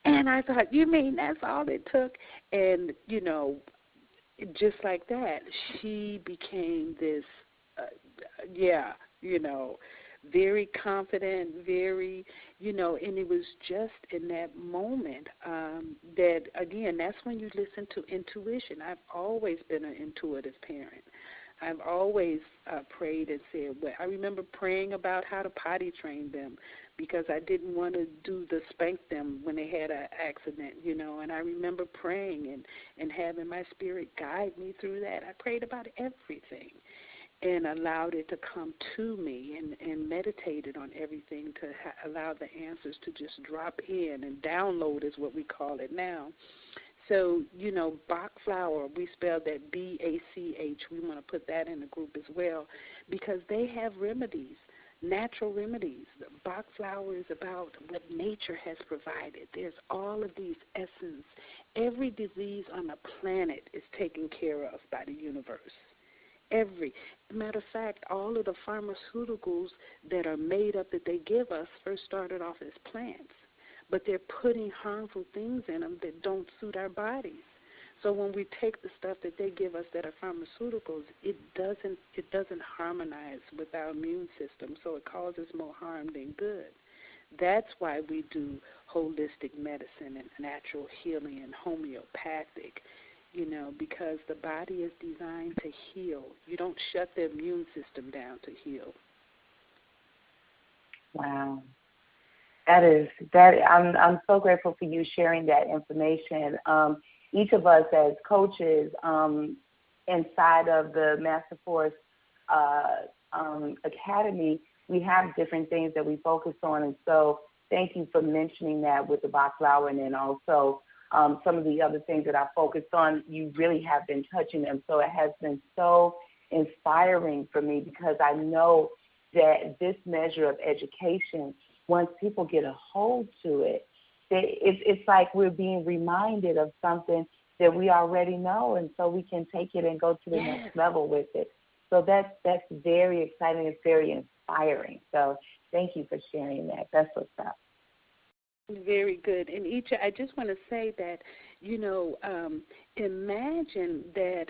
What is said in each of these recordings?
And I thought, you mean that's all it took? And, just like that, she became this, very confident, very, and it was just in that moment that, again, that's when you listen to intuition. I've always been an intuitive parent. I've always prayed and said, well, I remember praying about how to potty train them because I didn't want to do the spank them when they had an accident, and I remember praying and having my spirit guide me through that. I prayed about everything and allowed it to come to me and meditated on everything to allow the answers to just drop in, and download is what we call it now. So, Bach flower, we spelled that B-A-C-H. We want to put that in the group as well because they have remedies, natural remedies. Bach flower is about what nature has provided. There's all of these essence. Every disease on the planet is taken care of by the universe. Matter of fact, all of the pharmaceuticals that are made up that they give us first started off as plants, but they're putting harmful things in them that don't suit our bodies. So when we take the stuff that they give us that are pharmaceuticals, it doesn't harmonize with our immune system, so it causes more harm than good. That's why we do holistic medicine and natural healing and homeopathic, because the body is designed to heal. You don't shut the immune system down to heal. Wow. I'm so grateful for you sharing that information. Each of us as coaches inside of the Master Force Academy, we have different things that we focus on. And so thank you for mentioning that with the Bach flower, and then also some of the other things that I focused on, you really have been touching them. So it has been so inspiring for me because I know that this measure of education, once people get a hold to it, it's like we're being reminded of something that we already know, and so we can take it and go to the next level with it. So that's very exciting. It's very inspiring. So thank you for sharing that. That's what's up. Very good. And Iccha, I just want to say that, imagine that,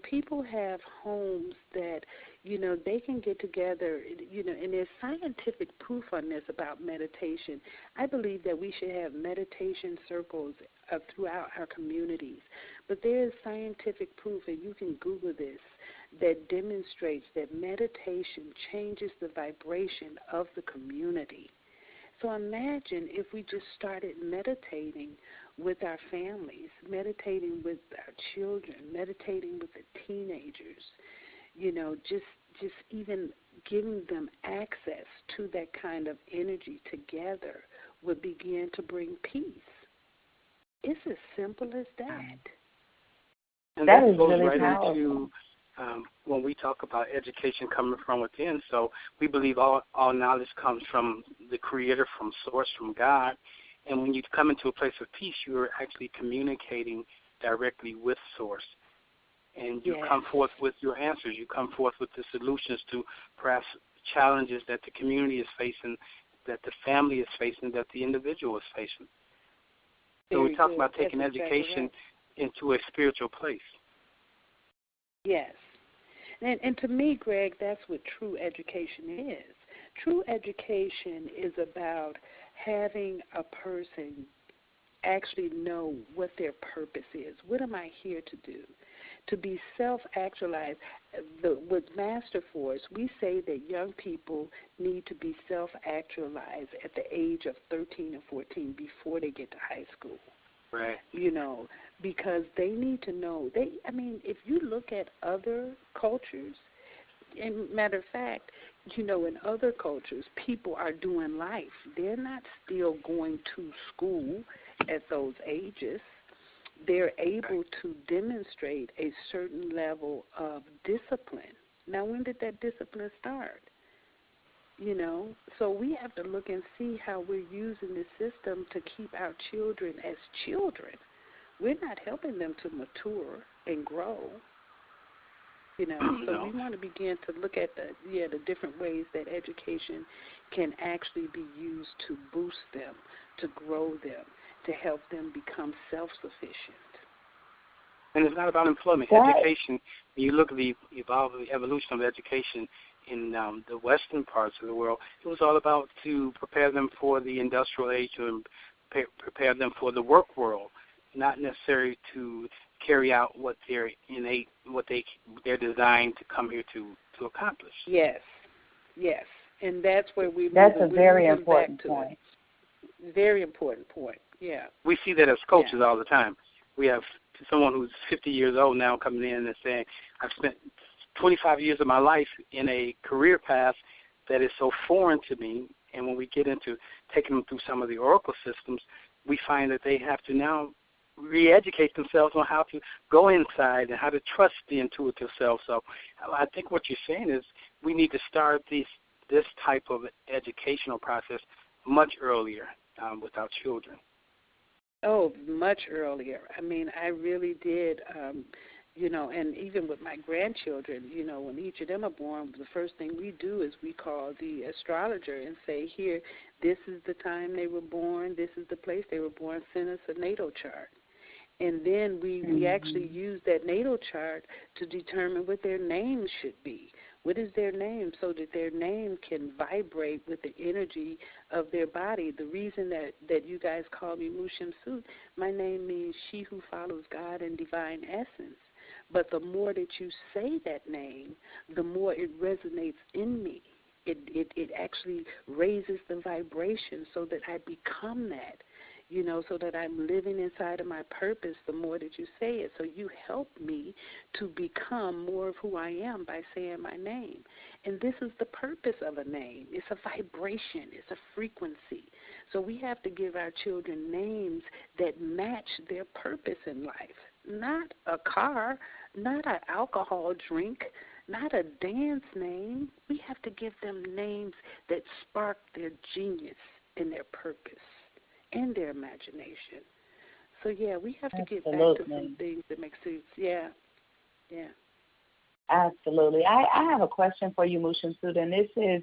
people have homes that, they can get together, and there's scientific proof on this about meditation. I believe that we should have meditation circles throughout our communities. But there is scientific proof, and you can Google this, that demonstrates that meditation changes the vibration of the community. So imagine if we just started meditating with our families, meditating with our children, meditating with the teenagers, just even giving them access to that kind of energy together would begin to bring peace. It's as simple as that. And that goes really right into when we talk about education coming from within. So we believe all knowledge comes from the Creator, from Source, from God. And when you come into a place of peace, you're actually communicating directly with Source. And you come forth with your answers. You come forth with the solutions to perhaps challenges that the community is facing, that the family is facing, that the individual is facing. So we talk about taking education into a spiritual place. Yes. And to me, Greg, that's what true education is. True education is about having a person actually know what their purpose is. What am I here to do? To be self-actualized. With Master Force, we say that young people need to be self-actualized at the age of 13 and 14 before they get to high school. Right. Because they need to know. If you look at other cultures, and matter of fact, in other cultures, people are doing life. They're not still going to school at those ages. They're able to demonstrate a certain level of discipline. Now, when did that discipline start? So we have to look and see how we're using the system to keep our children as children. We're not helping them to mature and grow. So we want to begin to look at the different ways that education can actually be used to boost them, to grow them, to help them become self-sufficient. And it's not about employment. Education, when you look at the evolution of education in the western parts of the world, it was all about to prepare them for the industrial age and prepare them for the work world, not necessarily to carry out what they're innate, they're designed to come here to accomplish. Yes, and that's where That's a very important point. Very important point. Yeah. We see that as coaches all the time. We have someone who's 50 years old now coming in and saying, I've spent 25 years of my life in a career path that is so foreign to me, and when we get into taking them through some of the oracle systems, we find that they have to now re-educate themselves on how to go inside and how to trust the intuitive self. So I think what you're saying is we need to start this type of educational process much earlier with our children. Oh, much earlier. I mean, I really did, and even with my grandchildren, when each of them are born, the first thing we do is we call the astrologer and say, here, this is the time they were born, this is the place they were born, send us a natal chart. And then we actually use that natal chart to determine what their name should be. What is their name, so that their name can vibrate with the energy of their body? The reason that you guys call me Mu Shemsu-t, my name means she who follows God in divine essence. But the more that you say that name, the more it resonates in me. It actually raises the vibration so that I become that. So that I'm living inside of my purpose the more that you say it. So you help me to become more of who I am by saying my name. And this is the purpose of a name. It's a vibration. It's a frequency. So we have to give our children names that match their purpose in life. Not a car, not an alcohol drink, not a dance name. We have to give them names that spark their genius and their purpose and their imagination. So, we have to get back to some things that make sense. Yeah. Absolutely. I have a question for you, Mu Shemsu-t, and this is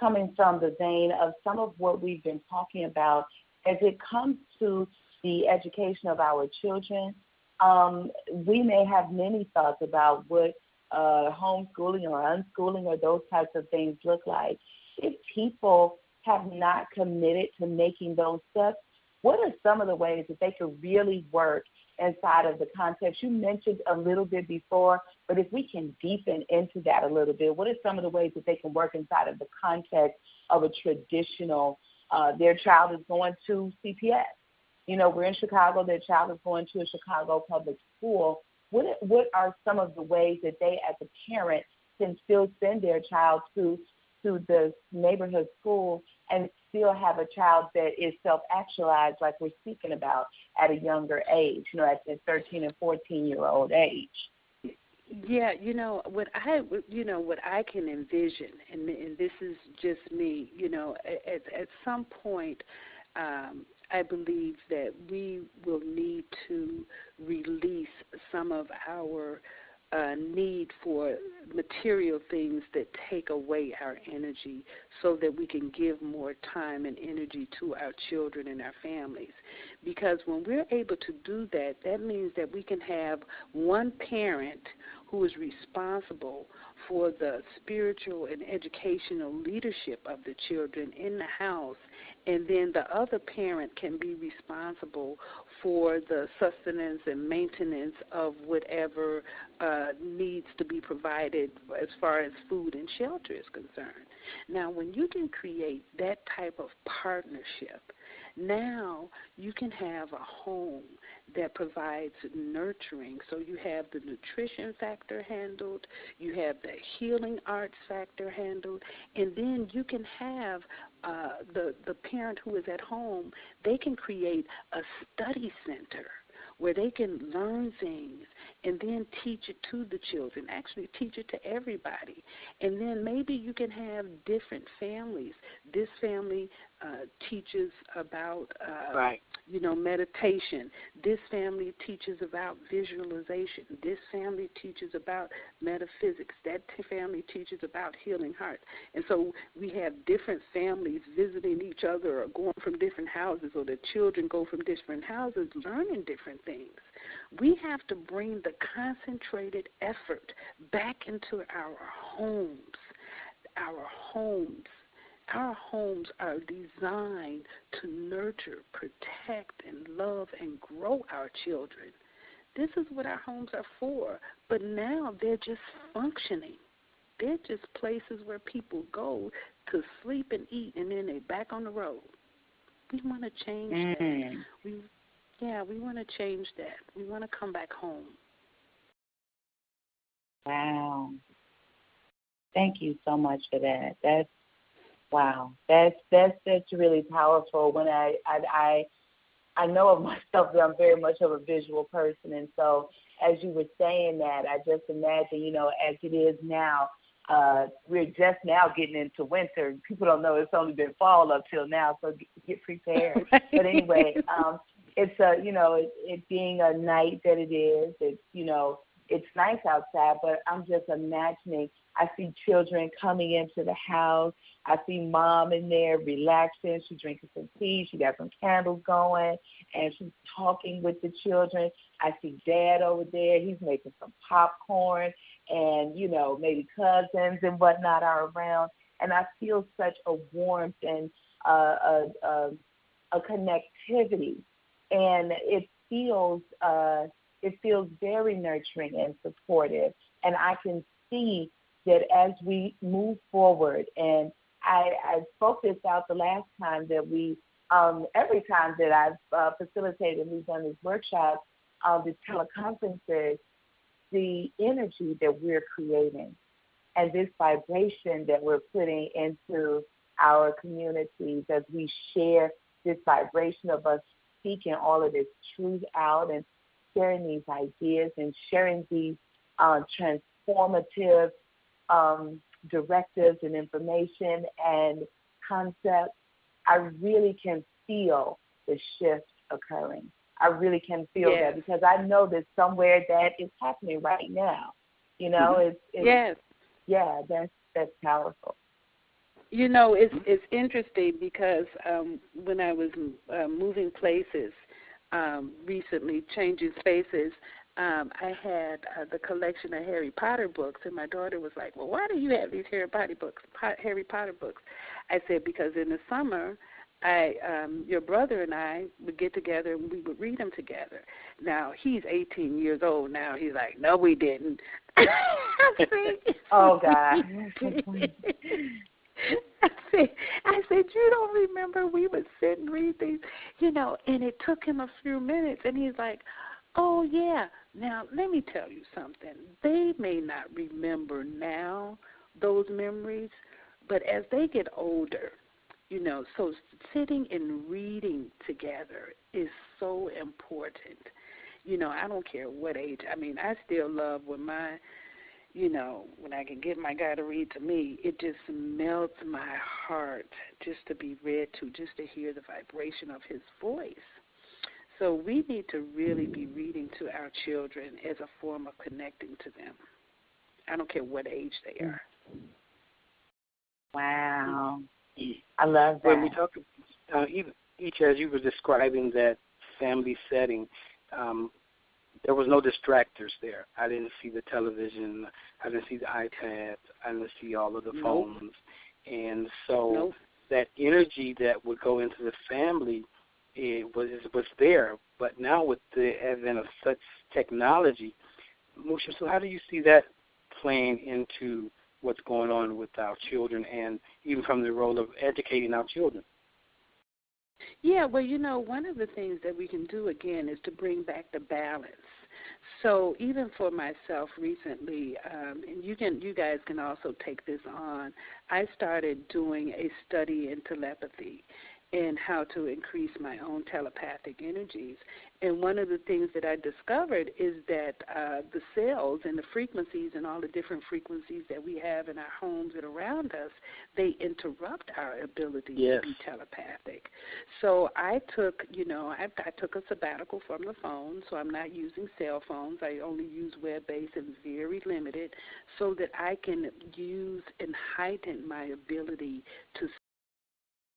coming from the vein of some of what we've been talking about as it comes to the education of our children. We may have many thoughts about what homeschooling or unschooling or those types of things look like. If people have not committed to making those steps, what are some of the ways that they could really work inside of the context? You mentioned a little bit before, but if we can deepen into that a little bit, what are some of the ways that they can work inside of the context of a traditional, their child is going to CPS. We're in Chicago, their child is going to a Chicago public school. What are some of the ways that they as a parent can still send their child to the neighborhood school and still have a child that is self-actualized like we're speaking about at a younger age, at the 13 and 14-year-old age? Yeah, what I can envision, and this is just me, at some point, I believe that we will need to release some of our need for material things that take away our energy so that we can give more time and energy to our children and our families. Because when we're able to do that, that means that we can have one parent who is responsible for the spiritual and educational leadership of the children in the house, and then the other parent can be responsible for the sustenance and maintenance of whatever needs to be provided as far as food and shelter is concerned. Now, when you can create that type of partnership, now you can have a home that provides nurturing. So you have the nutrition factor handled, you have the healing arts factor handled, and then you can have the parent who is at home, they can create a study center where they can learn things and then teach it to the children, actually teach it to everybody. And then maybe you can have different families. This family teaches about, meditation. This family teaches about visualization. This family teaches about metaphysics. That family teaches about healing hearts. And so we have different families visiting each other or going from different houses, or the children go from different houses learning different things. We have to bring the concentrated effort back into our homes. Our homes. Our homes are designed to nurture, protect, and love and grow our children. This is what our homes are for. But now they're just functioning. They're just places where people go to sleep and eat, and then they're back on the road. We want to change that. We want to change that. We want to come back home. Wow. Thank you so much for that. That's wow. That's really powerful. When I know of myself that I'm very much of a visual person, and so as you were saying that, I just imagine, as it is now, we're just now getting into winter. People don't know it's only been fall up till now, so get prepared. Right. But anyway, it's it being a night that it is. It's nice outside, but I'm just imagining. I see children coming into the house. I see mom in there relaxing. She's drinking some tea. She got some candles going, and she's talking with the children. I see dad over there. He's making some popcorn, and, maybe cousins and whatnot are around. And I feel such a warmth and a connectivity, and it feels very nurturing and supportive. And I can see that as we move forward, and I spoke this out the last time that we, every time that I've facilitated, we've done these workshops, these teleconferences, the energy that we're creating and this vibration that we're putting into our communities as we share this vibration of us speaking all of this truth out and sharing these ideas and sharing these transformative directives and information and concepts, I really can feel the shift occurring. I really can feel that, because I know that somewhere that is happening right now. That's powerful. It's interesting because when I was moving places recently, changing spaces, I had the collection of Harry Potter books, and my daughter was like, "Well, why do you have these Harry Potter books?" I said, "Because in the summer, your brother and I would get together and we would read them together." Now, he's 18 years old now. He's like, "No, we didn't." Oh, God. I said, "You don't remember we would sit and read these?" And it took him a few minutes, and he's like, "Oh, yeah. Now, let me tell you something. They may not remember now those memories, but as they get older, so sitting and reading together is so important. I don't care what age. I mean, I still love when when I can get my guy to read to me, it just melts my heart just to be read to, just to hear the vibration of his voice. So we need to really be reading to our children as a form of connecting to them. I don't care what age they are. Wow. I love that. When we talk, each as you were describing that family setting, there was no distractors there. I didn't see the television. I didn't see the iPads. I didn't see all of the phones. And so that energy that would go into the family was there. But now with the advent of such technology, Mu Shemsu, how do you see that playing into what's going on with our children, and even from the role of educating our children? Yeah, well, one of the things that we can do, again, is to bring back the balance. So even for myself recently, and you guys can also take this on, I started doing a study in telepathy. and how to increase my own telepathic energies. And one of the things that I discovered is that the cells and the frequencies and all the different frequencies that we have in our homes and around us, they interrupt our ability to be telepathic. So I took, I took a sabbatical from the phone, so I'm not using cell phones. I only use web-based and very limited, so that I can use and heighten my ability to